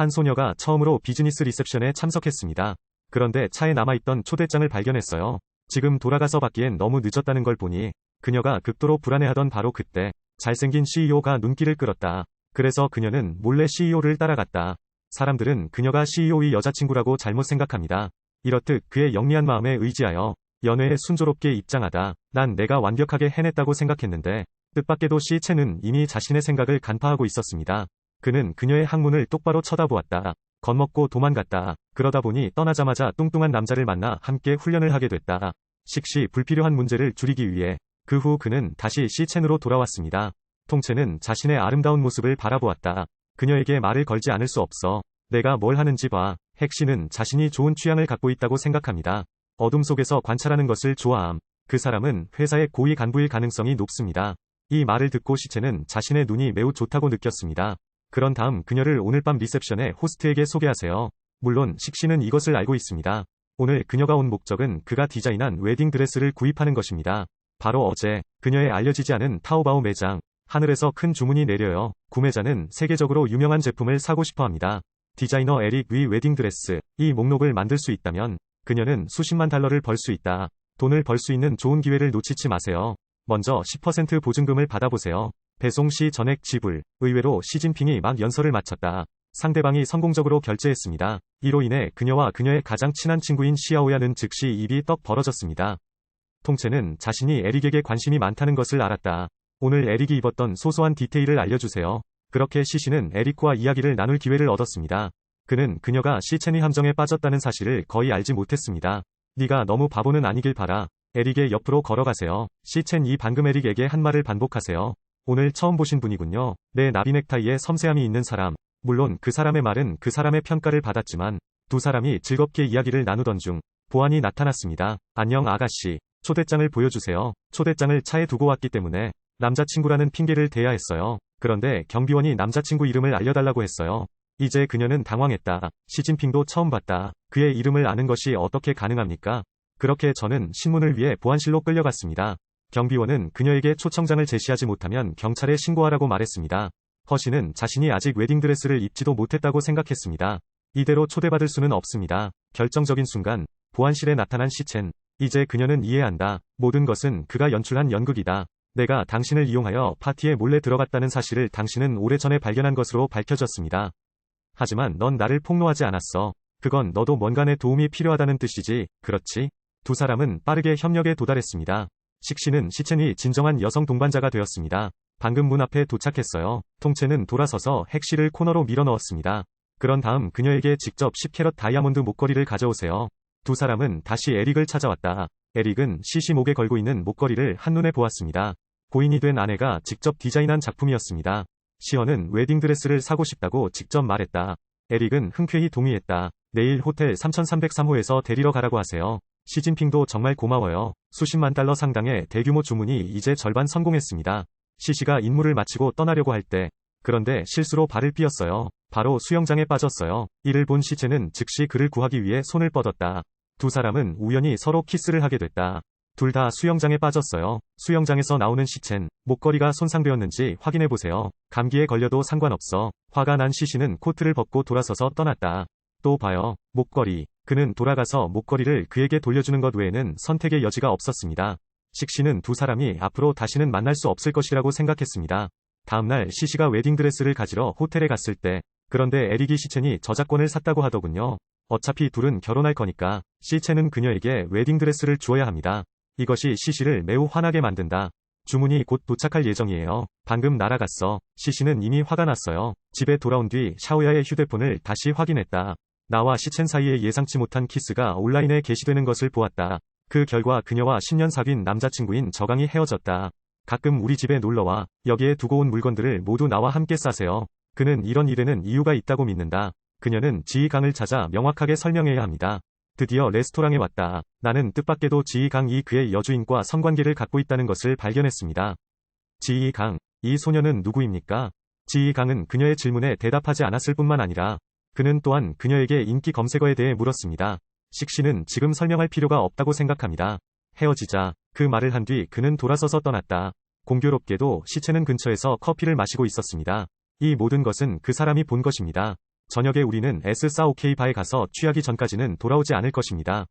한 소녀가 처음으로 비즈니스 리셉션에 참석했습니다. 그런데 차에 남아있던 초대장을 발견했어요. 지금 돌아가서 받기엔 너무 늦었다는 걸 보니 그녀가 극도로 불안해하던 바로 그때 잘생긴 CEO가 눈길을 끌었다. 그래서 그녀는 몰래 CEO를 따라갔다. 사람들은 그녀가 CEO의 여자친구라고 잘못 생각합니다. 이렇듯 그의 영리한 마음에 의지하여 연회에 순조롭게 입장하다. 난 내가 완벽하게 해냈다고 생각했는데 뜻밖에도 시체는 이미 자신의 생각을 간파하고 있었습니다. 그는 그녀의 항문을 똑바로 쳐다보았다. 겁먹고 도망갔다. 그러다 보니 떠나자마자 뚱뚱한 남자를 만나 함께 훈련을 하게 됐다. 식시 불필요한 문제를 줄이기 위해 그 후 그는 다시 시첸으로 돌아왔습니다. 통체는 자신의 아름다운 모습을 바라보았다. 그녀에게 말을 걸지 않을 수 없어. 내가 뭘 하는지 봐. 핵씨는 자신이 좋은 취향을 갖고 있다고 생각합니다. 어둠 속에서 관찰하는 것을 좋아함. 그 사람은 회사의 고위 간부일 가능성이 높습니다. 이 말을 듣고 시체는 자신의 눈이 매우 좋다고 느꼈습니다. 그런 다음 그녀를 오늘 밤 리셉션에 호스트에게 소개하세요. 물론 식씨는 이것을 알고 있습니다. 오늘 그녀가 온 목적은 그가 디자인한 웨딩 드레스를 구입하는 것입니다. 바로 어제 그녀의 알려지지 않은 타오바오 매장. 하늘에서 큰 주문이 내려요. 구매자는 세계적으로 유명한 제품을 사고 싶어합니다. 디자이너 에릭 위 웨딩 드레스. 이 목록을 만들 수 있다면 그녀는 수십만 달러를 벌 수 있다. 돈을 벌 수 있는 좋은 기회를 놓치지 마세요. 먼저 10% 보증금을 받아보세요. 배송 시 전액 지불. 의외로 시진핑이 막 연설을 마쳤다. 상대방이 성공적으로 결제했습니다. 이로 인해 그녀와 그녀의 가장 친한 친구인 시아오야는 즉시 입이 떡 벌어졌습니다. 통체는 자신이 에릭에게 관심이 많다는 것을 알았다. 오늘 에릭이 입었던 소소한 디테일을 알려주세요. 그렇게 시시는 에릭과 이야기를 나눌 기회를 얻었습니다. 그는 그녀가 시첸의 함정에 빠졌다는 사실을 거의 알지 못했습니다. 네가 너무 바보는 아니길 바라. 에릭의 옆으로 걸어가세요. 시첸이 방금 에릭에게 한 말을 반복하세요. 오늘 처음 보신 분이군요. 내 나비 넥타이에 섬세함이 있는 사람. 물론 그 사람의 말은 그 사람의 평가를 받았지만 두 사람이 즐겁게 이야기를 나누던 중 보안이 나타났습니다. 안녕 아가씨. 초대장을 보여주세요. 초대장을 차에 두고 왔기 때문에 남자친구라는 핑계를 대야 했어요. 그런데 경비원이 남자친구 이름을 알려달라고 했어요. 이제 그녀는 당황했다. 시진핑도 처음 봤다. 그의 이름을 아는 것이 어떻게 가능합니까? 그렇게 저는 신문을 위해 보안실로 끌려갔습니다. 경비원은 그녀에게 초청장을 제시하지 못하면 경찰에 신고하라고 말했습니다. 허씨는 자신이 아직 웨딩드레스를 입지도 못했다고 생각했습니다. 이대로 초대받을 수는 없습니다. 결정적인 순간 보안실에 나타난 시첸. 이제 그녀는 이해한다. 모든 것은 그가 연출한 연극이다. 내가 당신을 이용하여 파티에 몰래 들어갔다는 사실을 당신은 오래전에 발견한 것으로 밝혀졌습니다. 하지만 넌 나를 폭로하지 않았어. 그건 너도 뭔가 내 도움이 필요하다는 뜻이지, 그렇지? 두 사람은 빠르게 협력에 도달했습니다. 식씨는 시첸이 진정한 여성 동반자가 되었습니다. 방금 문 앞에 도착했어요. 통체는 돌아서서 핵씨를 코너로 밀어넣었습니다. 그런 다음 그녀에게 직접 10캐럿 다이아몬드 목걸이를 가져오세요. 두 사람은 다시 에릭을 찾아왔다. 에릭은 시시 목에 걸고 있는 목걸이를 한눈에 보았습니다. 고인이 된 아내가 직접 디자인한 작품이었습니다. 시어는 웨딩드레스를 사고 싶다고 직접 말했다. 에릭은 흔쾌히 동의했다. 내일 호텔 3303호에서 데리러 가라고 하세요. 시진핑도 정말 고마워요. 수십만 달러 상당의 대규모 주문이 이제 절반 성공했습니다. 시시가 임무를 마치고 떠나려고 할 때, 그런데 실수로 발을 삐었어요. 바로 수영장에 빠졌어요. 이를 본 시체는 즉시 그를 구하기 위해 손을 뻗었다. 두 사람은 우연히 서로 키스를 하게 됐다. 둘 다 수영장에 빠졌어요. 수영장에서 나오는 시첸. 목걸이가 손상되었는지 확인해보세요. 감기에 걸려도 상관없어. 화가 난 시시는 코트를 벗고 돌아서서 떠났다. 또 봐요. 목걸이. 그는 돌아가서 목걸이를 그에게 돌려주는 것 외에는 선택의 여지가 없었습니다. 식씨는 두 사람이 앞으로 다시는 만날 수 없을 것이라고 생각했습니다. 다음날 시시가 웨딩드레스를 가지러 호텔에 갔을 때, 그런데 에릭이 시첸이 저작권을 샀다고 하더군요. 어차피 둘은 결혼할 거니까 시첸은 그녀에게 웨딩드레스를 주어야 합니다. 이것이 시시를 매우 화나게 만든다. 주문이 곧 도착할 예정이에요. 방금 날아갔어. 시시는 이미 화가 났어요. 집에 돌아온 뒤 샤오야의 휴대폰을 다시 확인했다. 나와 시첸 사이에 예상치 못한 키스가 온라인에 게시되는 것을 보았다. 그 결과 그녀와 10년 사귄 남자친구인 저강이 헤어졌다. 가끔 우리 집에 놀러와. 여기에 두고 온 물건들을 모두 나와 함께 싸세요. 그는 이런 일에는 이유가 있다고 믿는다. 그녀는 지희강을 찾아 명확하게 설명해야 합니다. 드디어 레스토랑에 왔다. 나는 뜻밖에도 지희강이 그의 여주인과 성관계를 갖고 있다는 것을 발견했습니다. 지희강, 이 소녀는 누구입니까? 지희강은 그녀의 질문에 대답하지 않았을 뿐만 아니라 그는 또한 그녀에게 인기 검색어에 대해 물었습니다. 식씨는 지금 설명할 필요가 없다고 생각합니다. 헤어지자. 그 말을 한 뒤 그는 돌아서서 떠났다. 공교롭게도 시체는 근처에서 커피를 마시고 있었습니다. 이 모든 것은 그 사람이 본 것입니다. 저녁에 우리는 S4OK 바에 가서 취하기 전까지는 돌아오지 않을 것입니다.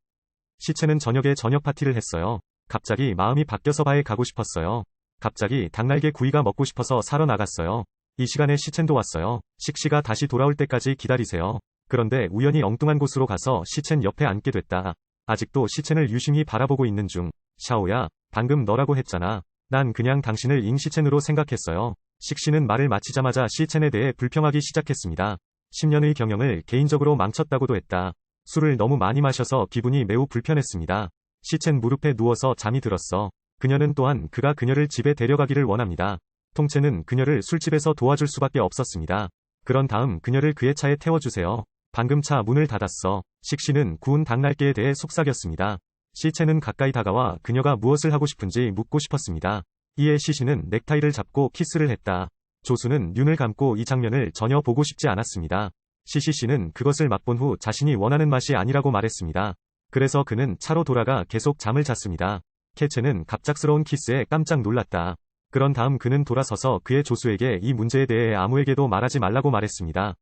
시체는 저녁에 저녁 파티를 했어요. 갑자기 마음이 바뀌어서 바에 가고 싶었어요. 갑자기 닭날개 구이가 먹고 싶어서 사러 나갔어요. 이 시간에 시첸도 왔어요. 식씨가 다시 돌아올 때까지 기다리세요. 그런데 우연히 엉뚱한 곳으로 가서 시첸 옆에 앉게 됐다. 아직도 시첸을 유심히 바라보고 있는 중. 샤오야, 방금 너라고 했잖아. 난 그냥 당신을 잉시첸으로 생각했어요. 식씨는 말을 마치자마자 시첸에 대해 불평하기 시작했습니다. 10년의 경영을 개인적으로 망쳤다고도 했다. 술을 너무 많이 마셔서 기분이 매우 불편했습니다. 시첸 무릎에 누워서 잠이 들었어. 그녀는 또한 그가 그녀를 집에 데려가기를 원합니다. 통채는 그녀를 술집에서 도와줄 수밖에 없었습니다. 그런 다음 그녀를 그의 차에 태워주세요. 방금 차 문을 닫았어. 식씨는 구운 닭날개에 대해 속삭였습니다. 시첸은 가까이 다가와 그녀가 무엇을 하고 싶은지 묻고 싶었습니다. 이에 시씨는 넥타이를 잡고 키스를 했다. 조수는 눈을 감고 이 장면을 전혀 보고 싶지 않았습니다. 시씨는 그것을 맛본 후 자신이 원하는 맛이 아니라고 말했습니다. 그래서 그는 차로 돌아가 계속 잠을 잤습니다. 캐체는 갑작스러운 키스에 깜짝 놀랐다. 그런 다음 그는 돌아서서 그의 조수에게 이 문제에 대해 아무에게도 말하지 말라고 말했습니다.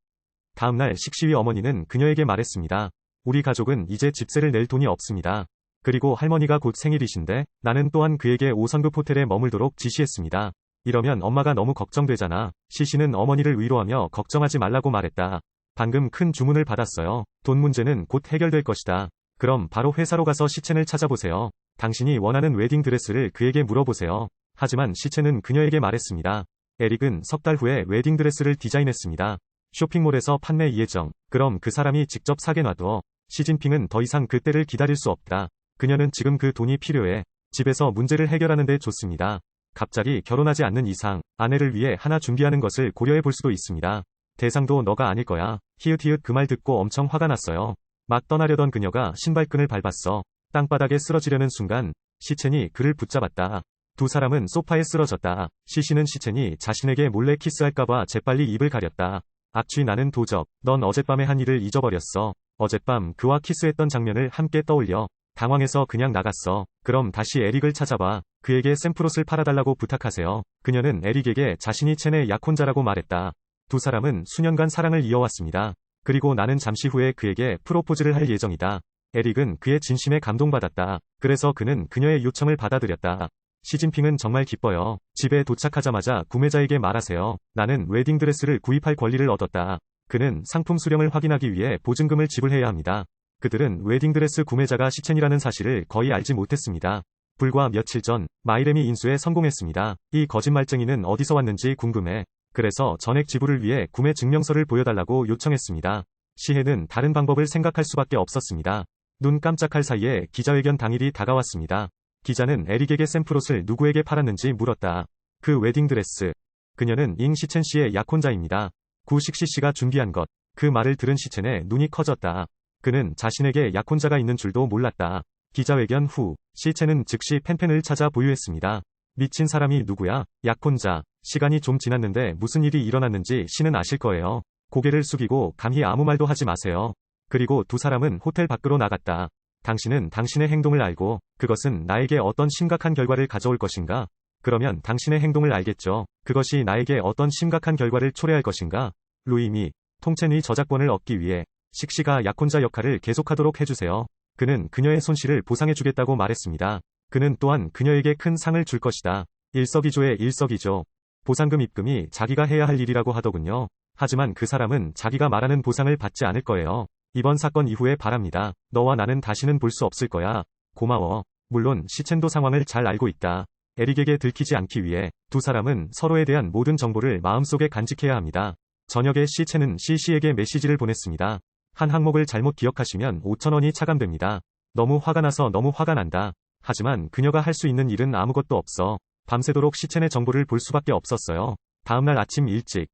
다음날 식시위 어머니는 그녀에게 말했습니다. 우리 가족은 이제 집세를 낼 돈이 없습니다. 그리고 할머니가 곧 생일이신데 나는 또한 그에게 5성급 호텔에 머물도록 지시했습니다. 이러면 엄마가 너무 걱정되잖아. 시시는 어머니를 위로하며 걱정하지 말라고 말했다. 방금 큰 주문을 받았어요. 돈 문제는 곧 해결될 것이다. 그럼 바로 회사로 가서 시첸을 찾아보세요. 당신이 원하는 웨딩드레스를 그에게 물어보세요. 하지만 시첸은 그녀에게 말했습니다. 에릭은 석 달 후에 웨딩드레스를 디자인했습니다. 쇼핑몰에서 판매 예정. 그럼 그 사람이 직접 사게 놔둬. 시진핑은 더 이상 그때를 기다릴 수 없다. 그녀는 지금 그 돈이 필요해. 집에서 문제를 해결하는 데 좋습니다. 갑자기 결혼하지 않는 이상 아내를 위해 하나 준비하는 것을 고려해 볼 수도 있습니다. 대상도 너가 아닐 거야. 히읗히읗 그 말 듣고 엄청 화가 났어요. 막 떠나려던 그녀가 신발끈을 밟았어. 땅바닥에 쓰러지려는 순간 시첸이 그를 붙잡았다. 두 사람은 소파에 쓰러졌다. 시시는 시첸이 자신에게 몰래 키스할까봐 재빨리 입을 가렸다. 악취 나는 도적. 넌 어젯밤에 한 일을 잊어버렸어. 어젯밤 그와 키스했던 장면을 함께 떠올려. 당황해서 그냥 나갔어. 그럼 다시 에릭을 찾아봐. 그에게 샘프롯을 팔아달라고 부탁하세요. 그녀는 에릭에게 자신이 첸의 약혼자라고 말했다. 두 사람은 수년간 사랑을 이어왔습니다. 그리고 나는 잠시 후에 그에게 프로포즈를 할 예정이다. 에릭은 그의 진심에 감동받았다. 그래서 그는 그녀의 요청을 받아들였다. 시진핑은 정말 기뻐요. 집에 도착하자마자 구매자에게 말하세요. 나는 웨딩드레스를 구입할 권리를 얻었다. 그는 상품 수령을 확인하기 위해 보증금을 지불해야 합니다. 그들은 웨딩드레스 구매자가 시첸이라는 사실을 거의 알지 못했습니다. 불과 며칠 전 마이래미 인수에 성공했습니다. 이 거짓말쟁이는 어디서 왔는지 궁금해. 그래서 전액 지불을 위해 구매 증명서를 보여달라고 요청했습니다. 시혜는 다른 방법을 생각할 수밖에 없었습니다. 눈 깜짝할 사이에 기자회견 당일이 다가왔습니다. 기자는 에릭에게 샘프롯을 누구에게 팔았는지 물었다. 그 웨딩드레스. 그녀는 잉시첸 씨의 약혼자입니다. 구식시 씨가 준비한 것. 그 말을 들은 시첸의 눈이 커졌다. 그는 자신에게 약혼자가 있는 줄도 몰랐다. 기자회견 후 시첸은 즉시 펜펜을 찾아 보유했습니다. 미친 사람이 누구야? 약혼자. 시간이 좀 지났는데 무슨 일이 일어났는지 씨는 아실 거예요. 고개를 숙이고 감히 아무 말도 하지 마세요. 그리고 두 사람은 호텔 밖으로 나갔다. 당신은 당신의 행동을 알고 그것은 나에게 어떤 심각한 결과를 가져올 것인가? 그러면 당신의 행동을 알겠죠. 그것이 나에게 어떤 심각한 결과를 초래할 것인가? 루이미, 통첸의 저작권을 얻기 위해 식씨가 약혼자 역할을 계속하도록 해주세요. 그는 그녀의 손실을 보상해주겠다고 말했습니다. 그는 또한 그녀에게 큰 상을 줄 것이다. 일석이조의 일석이조. 보상금 입금이 자기가 해야 할 일이라고 하더군요. 하지만 그 사람은 자기가 말하는 보상을 받지 않을 거예요. 이번 사건 이후에 바랍니다. 너와 나는 다시는 볼 수 없을 거야. 고마워. 물론 시첸도 상황을 잘 알고 있다. 에릭에게 들키지 않기 위해 두 사람은 서로에 대한 모든 정보를 마음속에 간직해야 합니다. 저녁에 시첸은 시시에게 메시지를 보냈습니다. 한 항목을 잘못 기억하시면 5,000원이 차감됩니다. 너무 화가 나서 너무 화가 난다. 하지만 그녀가 할 수 있는 일은 아무것도 없어. 밤새도록 시첸의 정보를 볼 수밖에 없었어요. 다음날 아침 일찍.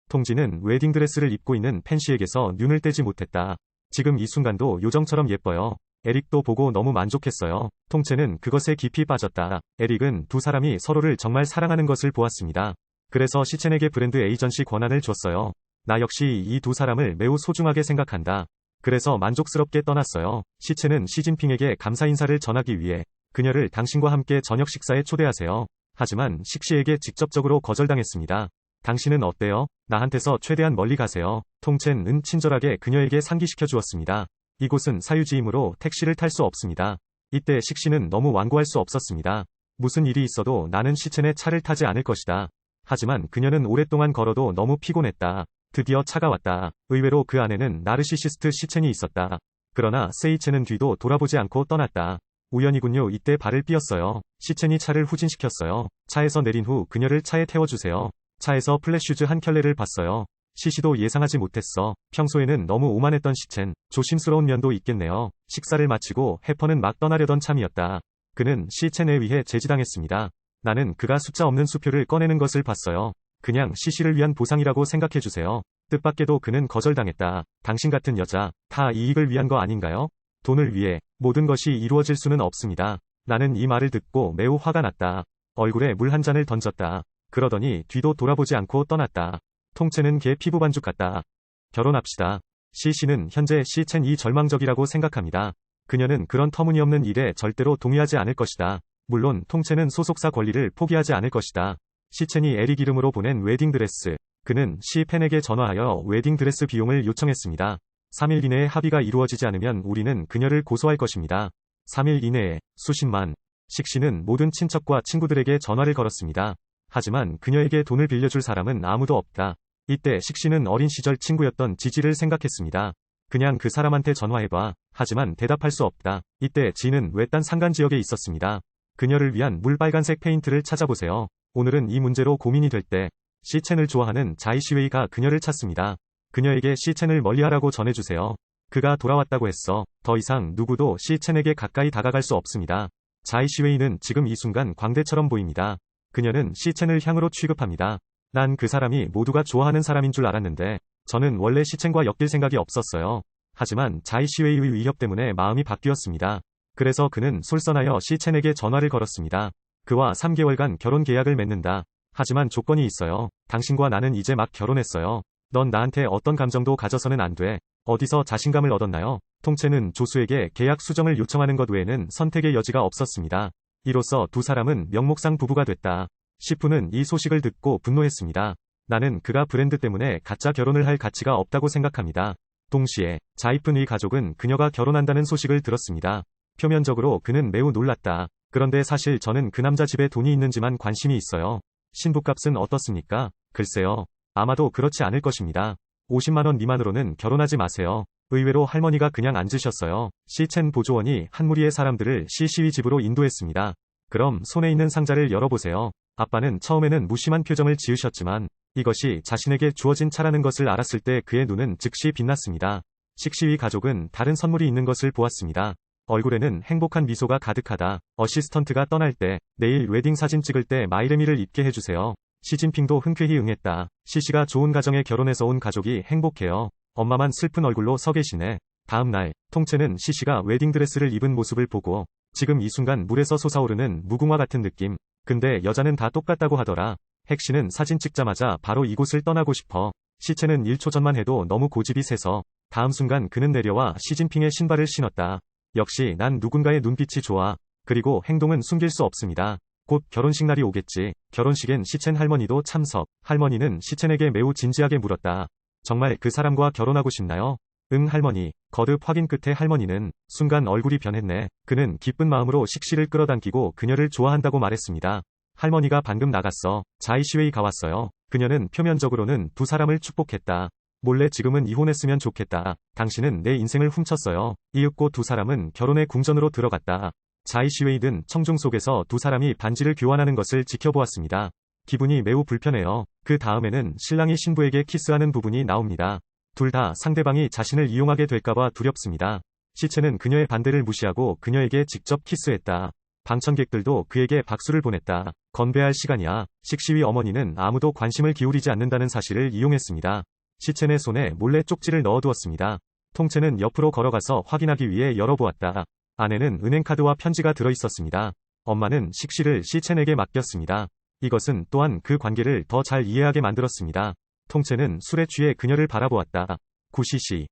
통지는 웨딩드레스를 입고 있는 펜시에게서 눈을 떼지 못했다. 지금 이 순간도 요정처럼 예뻐요. 에릭도 보고 너무 만족했어요. 통채는 그것에 깊이 빠졌다. 에릭은 두 사람이 서로를 정말 사랑하는 것을 보았습니다. 그래서 시첸에게 브랜드 에이전시 권한을 줬어요. 나 역시 이 두 사람을 매우 소중하게 생각한다. 그래서 만족스럽게 떠났어요. 시첸은 시진핑에게 감사 인사를 전하기 위해 그녀를 당신과 함께 저녁 식사에 초대하세요. 하지만 식시에게 직접적으로 거절당했습니다. 당신은 어때요? 나한테서 최대한 멀리 가세요. 통첸은 친절하게 그녀에게 상기시켜 주었습니다. 이곳은 사유지이므로 택시를 탈 수 없습니다. 이때 식씨는 너무 완고할 수 없었습니다. 무슨 일이 있어도 나는 시첸의 차를 타지 않을 것이다. 하지만 그녀는 오랫동안 걸어도 너무 피곤했다. 드디어 차가 왔다. 의외로 그 안에는 나르시시스트 시첸이 있었다. 그러나 세이첸은 뒤도 돌아보지 않고 떠났다. 우연이군요. 이때 발을 삐었어요. 시첸이 차를 후진시켰어요. 차에서 내린 후 그녀를 차에 태워주세요. 차에서 플랫슈즈 한 켤레를 봤어요. 시시도 예상하지 못했어. 평소에는 너무 오만했던 시첸. 조심스러운 면도 있겠네요. 식사를 마치고 해퍼는 막 떠나려던 참이었다. 그는 시첸에 의해 제지당했습니다. 나는 그가 숫자 없는 수표를 꺼내는 것을 봤어요. 그냥 시시를 위한 보상이라고 생각해주세요. 뜻밖에도 그는 거절당했다. 당신 같은 여자, 다 이익을 위한 거 아닌가요? 돈을 위해 모든 것이 이루어질 수는 없습니다. 나는 이 말을 듣고 매우 화가 났다. 얼굴에 물 한 잔을 던졌다. 그러더니 뒤도 돌아보지 않고 떠났다. 통째는 개 피부 반죽 같다. 결혼합시다. 시시는 현재 시첸이 절망적이라고 생각합니다. 그녀는 그런 터무니없는 일에 절대로 동의하지 않을 것이다. 물론 통째는 소속사 권리를 포기하지 않을 것이다. 시첸이 에릭 이름으로 보낸 웨딩드레스. 그는 시펜에게 전화하여 웨딩드레스 비용을 요청했습니다. 3일 이내에 합의가 이루어지지 않으면 우리는 그녀를 고소할 것입니다. 3일 이내에 수십만. 식씨는 모든 친척과 친구들에게 전화를 걸었습니다. 하지만 그녀에게 돈을 빌려줄 사람은 아무도 없다. 이때 식씨는 어린 시절 친구였던 지지를 생각했습니다. 그냥 그 사람한테 전화해봐. 하지만 대답할 수 없다. 이때 지는 외딴 산간 지역에 있었습니다. 그녀를 위한 물빨간색 페인트를 찾아보세요. 오늘은 이 문제로 고민이 될 때 시첸을 좋아하는 자이시웨이가 그녀를 찾습니다. 그녀에게 시첸을 멀리하라고 전해주세요. 그가 돌아왔다고 했어. 더 이상 누구도 시첸에게 가까이 다가갈 수 없습니다. 자이시웨이는 지금 이 순간 광대처럼 보입니다. 그녀는 시첸을 향으로 취급합니다. 난 그 사람이 모두가 좋아하는 사람인 줄 알았는데 저는 원래 시첸과 엮일 생각이 없었어요. 하지만 자이시웨이의 위협 때문에 마음이 바뀌었습니다. 그래서 그는 솔선하여 시첸에게 전화를 걸었습니다. 그와 3개월간 결혼 계약을 맺는다. 하지만 조건이 있어요. 당신과 나는 이제 막 결혼했어요. 넌 나한테 어떤 감정도 가져서는 안 돼. 어디서 자신감을 얻었나요? 통째는 조수에게 계약 수정을 요청하는 것 외에는 선택의 여지가 없었습니다. 이로써 두 사람은 명목상 부부가 됐다. 시푸는 이 소식을 듣고 분노했습니다. 나는 그가 브랜드 때문에 가짜 결혼을 할 가치가 없다고 생각합니다. 동시에 자이픈의 가족은 그녀가 결혼한다는 소식을 들었습니다. 표면적으로 그는 매우 놀랐다. 그런데 사실 저는 그 남자 집에 돈이 있는지만 관심이 있어요. 신부값은 어떻습니까? 글쎄요. 아마도 그렇지 않을 것입니다. 50만 원 미만으로는 결혼하지 마세요. 의외로 할머니가 그냥 앉으셨어요. 시첸 보조원이 한 무리의 사람들을 시시위 집으로 인도했습니다. 그럼 손에 있는 상자를 열어보세요. 아빠는 처음에는 무심한 표정을 지으셨지만 이것이 자신에게 주어진 차라는 것을 알았을 때 그의 눈은 즉시 빛났습니다. 식시위 가족은 다른 선물이 있는 것을 보았습니다. 얼굴에는 행복한 미소가 가득하다. 어시스턴트가 떠날 때 내일 웨딩 사진 찍을 때 마이레미를 입게 해주세요. 시진핑도 흔쾌히 응했다. 시시가 좋은 가정에 결혼해서 온 가족이 행복해요. 엄마만 슬픈 얼굴로 서 계시네. 다음 날 통째는 시시가 웨딩드레스를 입은 모습을 보고 지금 이 순간 물에서 솟아오르는 무궁화 같은 느낌. 근데 여자는 다 똑같다고 하더라. 핵씨는 사진 찍자마자 바로 이곳을 떠나고 싶어. 시체는 1초 전만 해도 너무 고집이 세서 다음 순간 그는 내려와 시진핑의 신발을 신었다. 역시 난 누군가의 눈빛이 좋아. 그리고 행동은 숨길 수 없습니다. 곧 결혼식 날이 오겠지. 결혼식엔 시첸 할머니도 참석. 할머니는 시첸에게 매우 진지하게 물었다. 정말 그 사람과 결혼하고 싶나요? 응 할머니. 거듭 확인 끝에 할머니는 순간 얼굴이 변했네. 그는 기쁜 마음으로 식씨를 끌어당기고 그녀를 좋아한다고 말했습니다. 할머니가 방금 나갔어. 자이시웨이가 왔어요. 그녀는 표면적으로는 두 사람을 축복했다. 몰래 지금은 이혼했으면 좋겠다. 당신은 내 인생을 훔쳤어요. 이윽고 두 사람은 결혼의 궁전으로 들어갔다. 자이시웨이는 청중 속에서 두 사람이 반지를 교환하는 것을 지켜보았습니다. 기분이 매우 불편해요. 그 다음에는 신랑이 신부에게 키스하는 부분이 나옵니다. 둘 다 상대방이 자신을 이용하게 될까봐 두렵습니다. 시체는 그녀의 반대를 무시하고 그녀에게 직접 키스했다. 방청객들도 그에게 박수를 보냈다. 건배할 시간이야. 식시위 어머니는 아무도 관심을 기울이지 않는다는 사실을 이용했습니다. 시첸의 손에 몰래 쪽지를 넣어두었습니다. 통째는 옆으로 걸어가서 확인하기 위해 열어보았다. 안에는 은행카드와 편지가 들어있었습니다. 엄마는 식시를 시첸에게 맡겼습니다. 이것은 또한 그 관계를 더 잘 이해하게 만들었습니다. 통째는 술에 취해 그녀를 바라보았다. 구시시.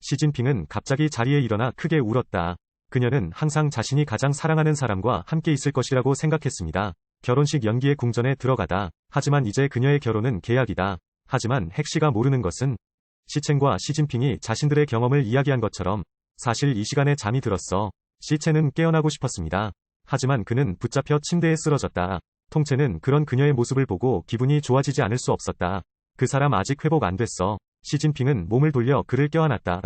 시진핑은 갑자기 자리에 일어나 크게 울었다. 그녀는 항상 자신이 가장 사랑하는 사람과 함께 있을 것이라고 생각했습니다. 결혼식 연기의 궁전에 들어가다. 하지만 이제 그녀의 결혼은 계약이다. 하지만 핵씨가 모르는 것은 시첸과 시진핑이 자신들의 경험을 이야기한 것처럼 사실 이 시간에 잠이 들었어. 시첸은 깨어나고 싶었습니다. 하지만 그는 붙잡혀 침대에 쓰러졌다. 통채는 그런 그녀의 모습을 보고 기분이 좋아지지 않을 수 없었다. 그 사람 아직 회복 안 됐어. 시진핑은 몸을 돌려 그를 껴안았다.